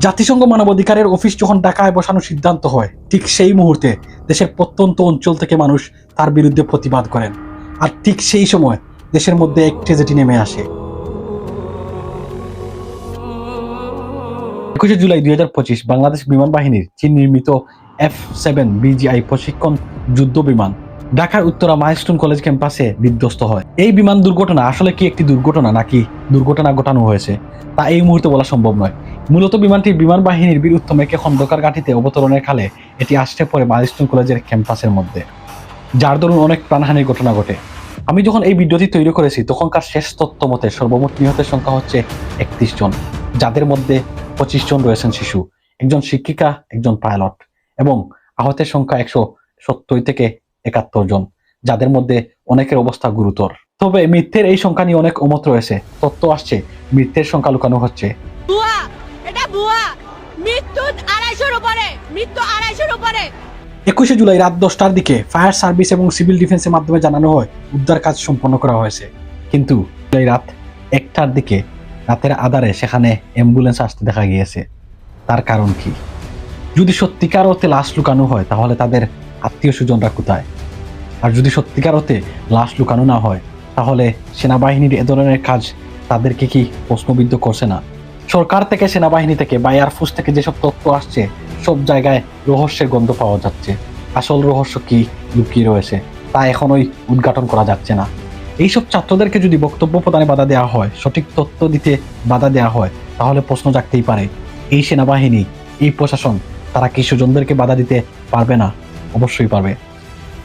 জাতিসংঘ মানবাধিকারের অফিস যখন ঢাকায় বসানোর সিদ্ধান্ত হয়, ঠিক সেই মুহূর্তে দেশের প্রত্যন্ত অঞ্চল থেকে মানুষ তার বিরুদ্ধে প্রতিবাদ করেন। আর ঠিক সেই সময় দেশের মধ্যে এক ট্র্যাজেডি নেমে আসে। 21শে জুলাই 2025 বাংলাদেশ বিমান বাহিনীর চীন নির্মিত F-7 BGI প্রশিক্ষণ যুদ্ধ বিমান ঢাকার উত্তরা মাইলস্টোন কলেজ ক্যাম্পাসে বিধ্বস্ত হয়। এই বিমান দুর্ঘটনা আসলে কি একটি দুর্ঘটনা নাকি দুর্ঘটনা ঘটানো হয়েছে তা এই মুহূর্তে বলা সম্ভব নয়। মূলত বিমানটি বিমান বাহিনীর বীর উত্তম একে খন্দকার ঘাঁটিতে অবতরণের কালে এটি আসতে পড়ে মাইলস্টোন কলেজের ক্যাম্পাসের মধ্যে, যার দরুন অনেক প্রাণহানির ঘটনা ঘটে। আমি যখন এই ভিডিওটি তৈরি করেছি তখনকার শেষ তথ্য মতে সর্বমোট নিহতের সংখ্যা হচ্ছে 31 জন, যাদের মধ্যে 25 জন রয়েছেন শিশু, একজন শিক্ষিকা, একজন পাইলট, এবং আহতের সংখ্যা 170 থেকে 71 জন, যাদের মধ্যে অনেকের অবস্থা গুরুতর। তবে মৃত্যুর এই সংখ্যা নিয়ে অনেক অমত রয়েছে। তথ্য আসছে মৃত্যুর সংখ্যা লুকানো হচ্ছে। মৃত্যু 250-র উপরে। 21শে জুলাই রাত 10টার দিকে ফায়ার সার্ভিস এবং সিভিল ডিফেন্সের মাধ্যমে জানানো হয় উদ্ধার কাজ সম্পন্ন করা হয়েছে। কিন্তু রাত 1টার দিকে রাতের আধারে সেখানে অ্যাম্বুলেন্স আসতে দেখা গিয়েছে। তার কারণ কি? যদি সত্যিকার অর্থে লাশ লুকানো হয় তাহলে তাদের আত্মীয় স্বজনরা কোথায়? আর যদি সত্যিকার অর্থে লাশ লুকানো না হয় তাহলে সেনাবাহিনীর এ ধরনের কাজ তাদেরকে কি প্রশ্নবিদ্ধ করছে না? সরকার থেকে, সেনাবাহিনী থেকে বা এয়ারফোর্স থেকে যেসব তথ্য আসছে সব জায়গায় রহস্যের গন্ধ পাওয়া যাচ্ছে। আসল রহস্য কি লুকিয়ে রয়েছে তা এখনোই উদ্ঘাটন করা যাচ্ছে না। এইসব ছাত্রদেরকে যদি বক্তব্য প্রদানে বাধা দেওয়া হয়, সঠিক তথ্য দিতে বাধা দেওয়া হয়, তাহলে প্রশ্ন জাগতেই পারে এই সেনাবাহিনী, এই প্রশাসন, তারা কি স্বজনদেরকে বাধা দিতে পারবে না? অবশ্যই পারবে।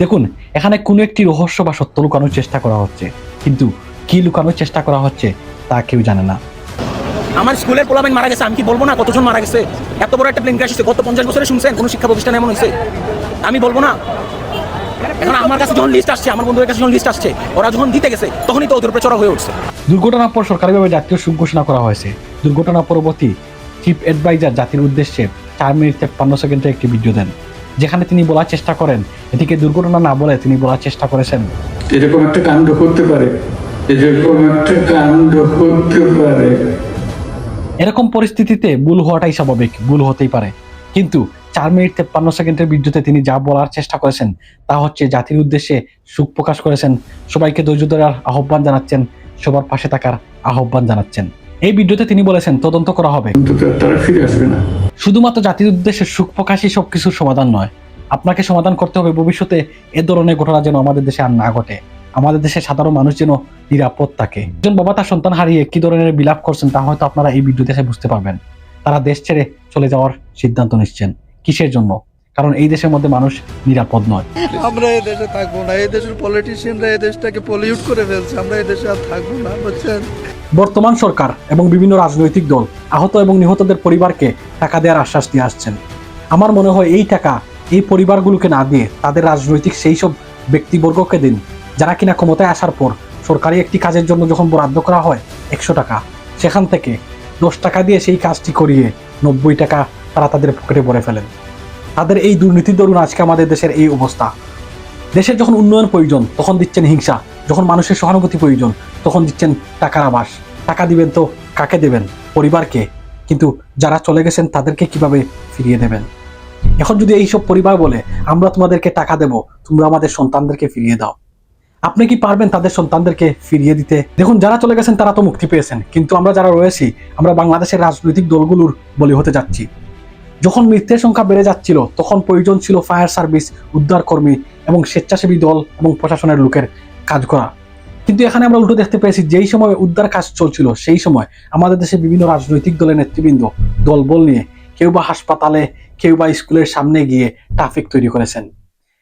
দেখুন, এখানে কোনো একটি রহস্য বা সত্য লুকানোর চেষ্টা করা হচ্ছে, কিন্তু কি লুকানোর চেষ্টা করা হচ্ছে তা কেউ জানে না। আমার স্কুলের পোলাবেন মারা গেছে, আমি কি বলবো না কতজন মারা গেছে? এত বড় একটা প্লেন ক্র্যাশ হয়েছে, গত 50 বছরে শুনছেন কোনো শিক্ষা প্রতিষ্ঠান এমন হয়েছে? আমি বলবো না? এখন আমার কাছে যখন লিস্ট আসছে, আমার বন্ধুদের কাছে যখন লিস্ট আসছে, ওরা যখন দিতে গেছে তখনই তো ওদের উপরে চড়া হয়ে উঠছে। দুর্ঘটনার পর সরকারিভাবে জাতীয় শোক ঘোষণা করা হয়েছে। দুর্ঘটনা পরবর্তী চিফ অ্যাডভাইজার জাতির উদ্দেশ্যে 4 মিনিট 53 সেকেন্ডের একটি ভিডিও দেন, যেখানে তিনি বলার চেষ্টা করেন, এটিকে দুর্ঘটনা না বলে তিনি বলার চেষ্টা করেছেন এরকম একটা কাণ্ড করতে পারে, এরকম একটা কাণ্ড করতে পারে। এরকম পরিস্থিতিতে ভুল হওয়াটাই স্বাভাবিক, ভুল হতেই পারে। কিন্তু 4 মিনিট 53 সেকেন্ডের ভিডিওতে তিনি যা বলার চেষ্টা করেছেন তা হচ্ছে জাতির উদ্দেশ্যে শোক প্রকাশ করেছেন, সবাইকে ধৈর্য ধরার আহ্বান জানাচ্ছেন, সবার পাশে থাকার আহ্বান জানাচ্ছেন। এই ভিডিওতে তিনি বলেছেন তদন্ত করা হবে, তারা ফিরে আসবে না। শুধুমাত্র জাতির উদ্দেশ্যে শোক প্রকাশই সবকিছুর সমাধান নয়, আপনাকে সমাধান করতে হবে ভবিষ্যতে এ ধরনের ঘটনা যেন আমাদের দেশে আর না ঘটে, আমাদের দেশের সাধারণ মানুষ যেন নিরাপদ থাকে। একজন বাবা তার সন্তান হারিয়ে কি ধরনের বিলাপ করছেন তা হয়তো আপনারা এই ভিডিও দেখে বুঝতে পারবেন। তারা দেশ ছেড়ে চলে যাওয়ার সিদ্ধান্ত নিচ্ছেন। কিসের জন্য? কারণ এই দেশের মধ্যে মানুষ নিরাপদ নয়। আমরা এই দেশে থাকবো না, এই দেশের পলিটিশিয়ানরা এই দেশটাকে পলিউট করে ফেলছে, আমরা এই দেশে আর থাকবো না, বুঝছেন? বর্তমান সরকার এবং বিভিন্ন রাজনৈতিক দল আহত এবং নিহতদের পরিবারকে টাকা দেওয়ার আশ্বাস দিয়ে আসছেন। আমার মনে হয় এই টাকা এই পরিবারগুলোকে না দিয়ে তাদের রাজনৈতিক সেই সব ব্যক্তিবর্গকে দিন, যারা কিনা ক্ষমতায় আসার পর সরকারি একটি কাজের জন্য যখন বরাদ্দ করা হয় 100 টাকা, সেখান থেকে 10 টাকা দিয়ে সেই কাজটি করিয়ে 90 টাকা তারা তাদের পকেটে ভরে ফেলেন। তাদের এই দুর্নীতির দরুন আজকে আমাদের দেশের এই অবস্থা। দেশের যখন উন্নয়ন প্রয়োজন তখন দিচ্ছেন হিংসা, যখন মানুষের সহানুভূতি প্রয়োজন তখন দিচ্ছেন টাকার আবাস। টাকা দিবেন তো কাকে দেবেন? পরিবারকে। কিন্তু যারা চলে গেছেন তাদেরকে কিভাবে ফিরিয়ে দেবেন? এখন যদি এইসব পরিবার বলে আমরা তোমাদেরকে টাকা দেব, তোমরা আমাদের সন্তানদেরকে ফিরিয়ে দাও, আপনি কি পারবেন তাদের সন্তানদেরকে ফিরিয়ে দিতে? দেখুন, যারা চলে গেছেন তারা তো মুক্তি পেয়েছেন, কিন্তু আমরা যারা রয়েছি আমরা বাংলাদেশের রাজনৈতিক দলগুলোর বলি হতে যাচ্ছি। যখন মৃত্যুর সংখ্যা বেড়ে যাচ্ছিল তখন প্রয়োজন ছিল ফায়ার সার্ভিস, উদ্ধার কর্মী এবং স্বেচ্ছাসেবী দল এবং প্রশাসনের লোকের কাজ করা। কিন্তু এখানে আমরা উল্টো দেখতে পেয়েছি, যেই সময় উদ্ধার কাজ চলছিল সেই সময় আমাদের দেশে বিভিন্ন রাজনৈতিক দলের নেতৃবৃন্দ দলবল নিয়ে কেউ বা হাসপাতালে, কেউ বা স্কুলের সামনে গিয়ে ট্রাফিক তৈরি করেছেন।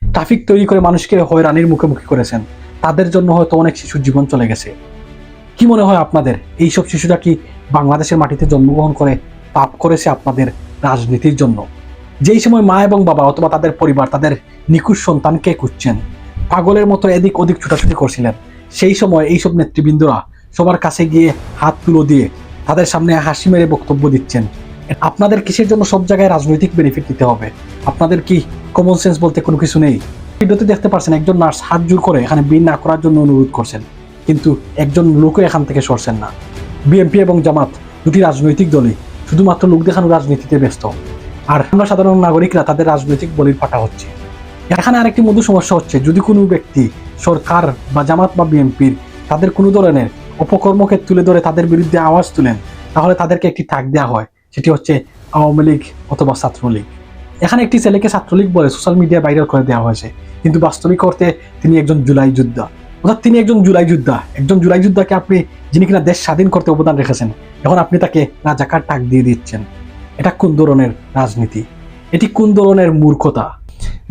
ট্রাফিক তৈরি করে মানুষকে হয়রানির মুখোমুখি করেছেন। তাদের জন্য হয়তো অনেক শিশুর জীবন চলে গেছে। কি মনে হয় আপনাদের, এইসব শিশুরা কি বাংলাদেশের মাটিতে জন্মগ্রহণ করে পাপ করেছে আপনাদের রাজনীতির জন্য? যেই সময় মা এবং বাবা অথবা তাদের পরিবার তাদের নিখোঁজ সন্তানকে খুঁজছেন, পাগলের মতো এদিক ওদিক ছুটাছুটি করছিলেন, সেই সময় এইসব নেতৃবৃন্দরা সবার কাছে গিয়ে হাত তুলো দিয়ে তাদের সামনে হাসি মেরে বক্তব্য দিচ্ছেন। আপনাদের কিসের জন্য সব জায়গায় রাজনৈতিক বেনিফিট দিতে হবে? আপনাদের কি কমন সেন্স বলতে কোনো কিছু নেই? ভিডিওতে দেখতে পাচ্ছেন একজন নার্স হাত জোর করে এখানে বিল না করার জন্য অনুরোধ করছেন, কিন্তু একজন লোকও এখান থেকে সরছেন না। বিএনপি এবং জামাত দুটি রাজনৈতিক দলই শুধুমাত্র লোক দেখানো রাজনীতিতে ব্যস্ত, আর আমরা সাধারণ নাগরিকরা তাদের রাজনৈতিক বলির পাঠা হচ্ছে। এখানে আরেকটি মধু সমস্যা হচ্ছে, যদি কোনো ব্যক্তি সরকার বা জামাত বা বিএনপির তাদের কোনো ধরনের অপকর্মকে তুলে ধরে তাদের বিরুদ্ধে আওয়াজ তুলেন, তাহলে তাদেরকে একটি টাক দেওয়া হয়, সেটি হচ্ছে আওয়ামী লীগ অথবা ছাত্রলীগ। এখানে একটি ছেলেকে ছাত্রলীগ বলে সোশ্যাল মিডিয়ায় ভাইরাল করে দেওয়া হয়েছে, কিন্তু বাস্তবিক অর্থে তিনি একজন জুলাই যোদ্ধা। অর্থাৎ তিনি একজন জুলাই যোদ্ধা। একজন জুলাই যোদ্ধাকে আপনি, যিনি কিনা দেশ স্বাধীন করতে অবদান রেখেছেন, এখন আপনি তাকে রাজাকার টাক দিয়ে দিচ্ছেন। এটা কোন ধরনের রাজনীতি? এটি কোন ধরনের মূর্খতা?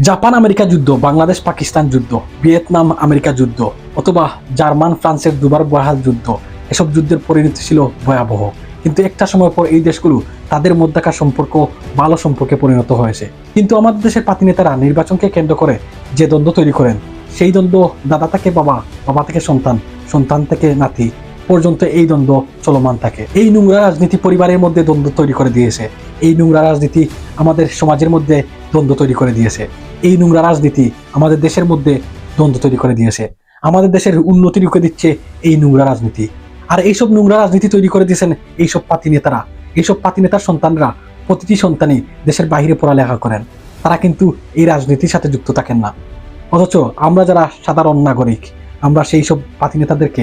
জাপান আমেরিকা যুদ্ধ, বাংলাদেশ পাকিস্তান যুদ্ধ, ভিয়েতনাম আমেরিকা যুদ্ধ, অথবা জার্মান ফ্রান্সের দুবার বহাল যুদ্ধ, এসব যুদ্ধের পরিণতি ছিল ভয়াবহ। কিন্তু একটা সময় পর এই দেশগুলো তাদের মধ্যকার সম্পর্ক ভালো সম্পর্কে পরিণত হয়েছে। কিন্তু আমাদের দেশের পাতি নেতারা নির্বাচনকে কেন্দ্র করে যে দ্বন্দ্ব তৈরি করেন, সেই দ্বন্দ্ব দাদা থেকে বাবা, বাবা থেকে সন্তান, সন্তান থেকে নাতি পর্যন্ত এই দ্বন্দ্ব চলমান থাকে। এই নোংরা রাজনীতি পরিবারের মধ্যে দ্বন্দ্ব তৈরি করে দিয়েছে। এই নোংরা রাজনীতি আমাদের সমাজের মধ্যে দ্বন্দ্ব তৈরি করে দিয়েছে। এই নোংরা রাজনীতি আমাদের দেশের মধ্যে দ্বন্দ্ব তৈরি করে দিয়েছে। আমাদের দেশের উন্নতি রুখে দিচ্ছে এই নোংরা রাজনীতি। আর এইসব নোংরা রাজনীতি তৈরি করে দিয়েছেন এইসব পাতি নেতারা। এইসব পাতি নেতার সন্তানরা, প্রতিটি সন্তানই দেশের বাইরে পড়ালেখা করেন, তারা কিন্তু এই রাজনীতির সাথে যুক্ত থাকেন না। অথচ আমরা যারা সাধারণ নাগরিক, আমরা সেই সব পাতি নেতাদেরকে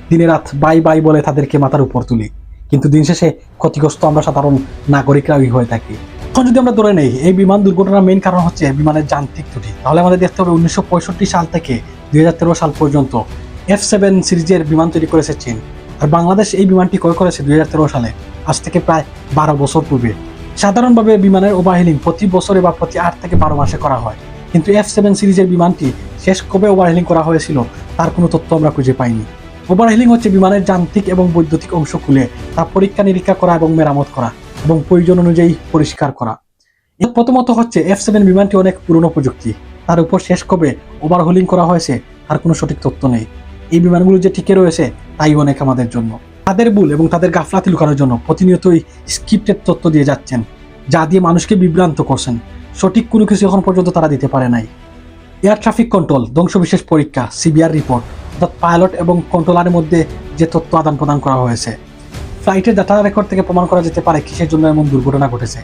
দিনে রাত বাই বাই বলে তাদেরকে মাথার উপর তুলি, কিন্তু দিন শেষে ক্ষতিগ্রস্ত আমরা সাধারণ নাগরিকরাই হয়ে থাকি। এখন যদি আমরা ধরে নেই এই বিমান দুর্ঘটনার মেইন কারণ হচ্ছে বিমানের যান্ত্রিক ত্রুটি, তাহলে আমাদের দেখতে হবে 1965 সাল থেকে 2013 সাল পর্যন্ত F7 সিরিজের বিমান তৈরি করেছে চীন। আর বাংলাদেশ এই বিমানটি ক্রয় করেছে 2013 সালে, আজ থেকে প্রায় 12 বছর পূর্বে। সাধারণভাবে বিমানের ওভারহেলিং প্রতি বছরে বা প্রতি 8 থেকে 12 মাসে করা হয়, কিন্তু F7 সিরিজের বিমানটি শেষ কবে ওভারহেলিং করা হয়েছিল তার কোনো তথ্য আমরা খুঁজে পাইনি। ওভারহেলিং হচ্ছে বিমানের যান্ত্রিক এবং বৈদ্যুতিক অংশ খুলে তা পরীক্ষা নিরীক্ষা করা এবং মেরামত করা এবং প্রয়োজন অনুযায়ী পরিষ্কার করা। এর প্রথমত হচ্ছে F7 বিমানটি অনেক পুরনো প্রযুক্তি, তার উপর শেষ কবে ওভারহেলিং করা হয়েছে তার কোনো সঠিক তথ্য নেই। এই বিমানগুলো যে টিকে রয়েছে তাই অনেক আমাদের জন্য। তাদের ভুল এবং তাদের গাফলাতি লুকানোর জন্য প্রতিনিয়তই স্ক্রিপ্টেড তথ্য দিয়ে যাচ্ছেন, যা দিয়ে মানুষকে বিভ্রান্ত করছেন। সঠিক কোনো কিছু এখন পর্যন্ত তারা দিতে পারে নাই। এয়ার ট্রাফিক কন্ট্রোল, ধ্বংসবিশেষ পরীক্ষা, সিবিআর রিপোর্ট, অর্থাৎ পাইলট এবং কন্ট্রোলারের মধ্যে যে তথ্য আদান প্রদান করা হয়েছে, ফ্লাইটের ডাটা রেকর্ড থেকে প্রমাণ করা যেতে পারে কিসের জন্য এমন দুর্ঘটনা ঘটেছে।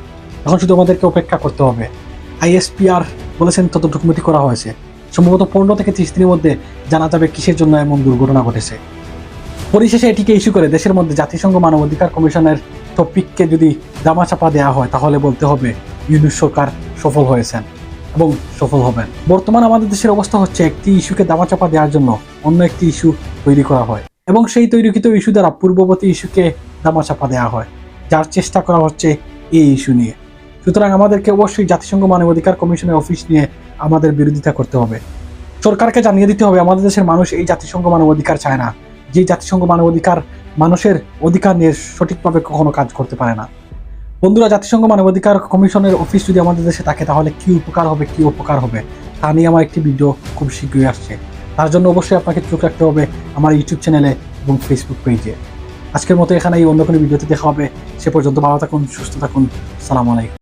এখন শুধু আমাদেরকে অপেক্ষা করতে হবে। ISPR বলেছেন তত ডকুমেন্টারি করা হয়েছে, সম্ভবত 15 থেকে 30 দিনের মধ্যে জানা যাবে কিসের জন্য এমন দুর্ঘটনা ঘটেছে। পরিশেষে এটিকে ইস্যু করে দেশের মধ্যে জাতিসংঘ মানবাধিকার কমিশনের টপিককে যদি দামাচাপা দেওয়া হয়, তাহলে বলতে হবে ইউনূস সরকার সফল হয়েছেন এবং সফল হবেন। বর্তমান আমাদের দেশের অবস্থা হচ্ছে একটি ইস্যুকে দামাচাপা দেওয়ার জন্য অন্য একটি ইস্যু তৈরি করা হয় এবং সেই তৈরিকৃত ইস্যু দ্বারা পূর্ববর্তী ইস্যুকে দামাচাপা দেওয়া হয়, যার চেষ্টা করা হচ্ছে এই ইস্যু নিয়ে। সুতরাং আমাদেরকে অবশ্যই জাতিসংঘ মানবাধিকার কমিশনের অফিস নিয়ে আমাদের বিরোধিতা করতে হবে। সরকারকে জানিয়ে দিতে হবে আমাদের দেশের মানুষ এই জাতিসংঘ মানবাধিকার চায় না, যে জাতিসংঘ মানবাধিকার মানুষের অধিকার নিয়ে সঠিকভাবে কখনো কাজ করতে পারে না। বন্ধুরা, জাতিসংঘ মানবাধিকার কমিশনের অফিস যদি আমাদের দেশে থাকে তাহলে কি উপকার হবে, কি উপকার হবে তা নিয়ে আমার একটি ভিডিও খুব শীঘ্রই আসছে। তার জন্য অবশ্যই আপনাকে চোখ রাখতে হবে আমার ইউটিউব চ্যানেলে এবং ফেসবুক পেজে। আজকের মতো এখানেই, অন্য কোনো ভিডিওতে দেখা হবে। সে পর্যন্ত ভালো থাকুন, সুস্থ থাকুন। আসসালামু আলাইকুম।